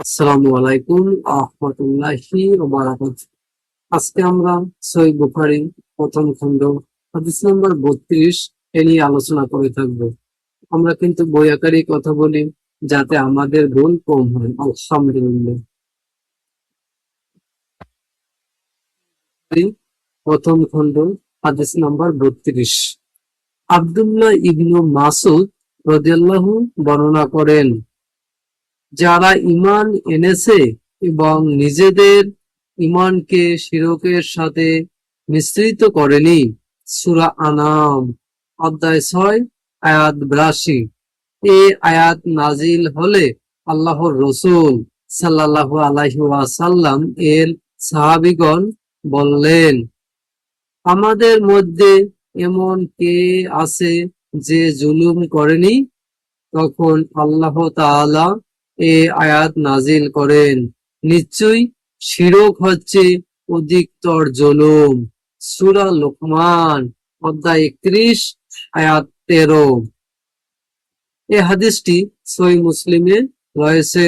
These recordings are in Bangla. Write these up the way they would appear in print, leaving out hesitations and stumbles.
আসসালামু আলাইকুম আহমতুল্লাহি ওয়া বারাকাতুহু। আজকে আমরা সহিহ বুখারী প্রথম খণ্ড হাদিস নম্বর ৩২ এ নিয়ে আলোচনা করে থাকব। আমরা কিন্তু বই আকারে কথা বলি যাতে আমাদের ভুল কম হয়, আলহামদুলিল্লাহ। প্রথম খণ্ড হাদিস নম্বর ৩২। আব্দুল্লাহ ইবনু মাসউদ রাদিয়াল্লাহু বর্ণনা করেন, যারা ঈমান এনেছে এবং নিজেদের ঈমানকে শিরকের সাথে মিশ্রিত করেনি। সূরা আনাম অধ্যায় ৬ আয়াত ৮২। এই আয়াত নাজিল হলে আল্লাহর রাসূল সাল্লাল্লাহু আলাইহি ওয়াসাল্লাম এর সাহাবীগণ বললেন, আমাদের মধ্যে এমন কে আছে যে জুলুম করেনি? তখন আল্লাহ তাআলা এ আয়াত নাজিল করেন, নিশ্চয়ই শিরক হচ্ছে অধিকতর জুলুম। সূরা লোকমান অধ্যায় ৩১ আয়াত ১৩। এই হাদিসটি সহিহ মুসলিমে রয়েছে,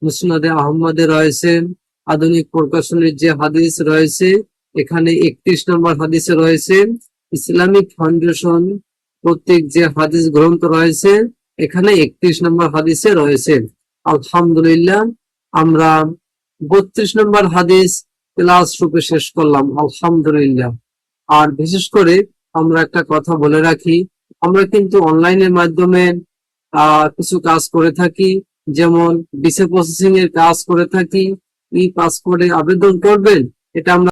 মুসনাদে আহমদে রয়েছে, আধুনিক প্রকাশনের যে হাদিস রয়েছে এখানে ৩১ নম্বর হাদিসে রয়েছে। ইসলামিক ফাউন্ডেশন প্রত্যেক যে হাদিস গ্রন্থ রয়েছে এখানে ৩১ নম্বর হাদিসে রয়েছে। আলহামদুলিল্লাহ, আমরা ৩২ নম্বর হাদিস ক্লাস রূপে শেষ করলাম, আলহামদুলিল্লাহ। আর বিশেষ করে আমরা একটা কথা বলে রাখি, আমরা কিন্তু অনলাইনের মাধ্যমে কিছু কাজ করে থাকি, যেমন ভিসা প্রসেসিং এর কাজ করে থাকি। ই পাসপোর্টে আবেদন করবেন, এটা আমরা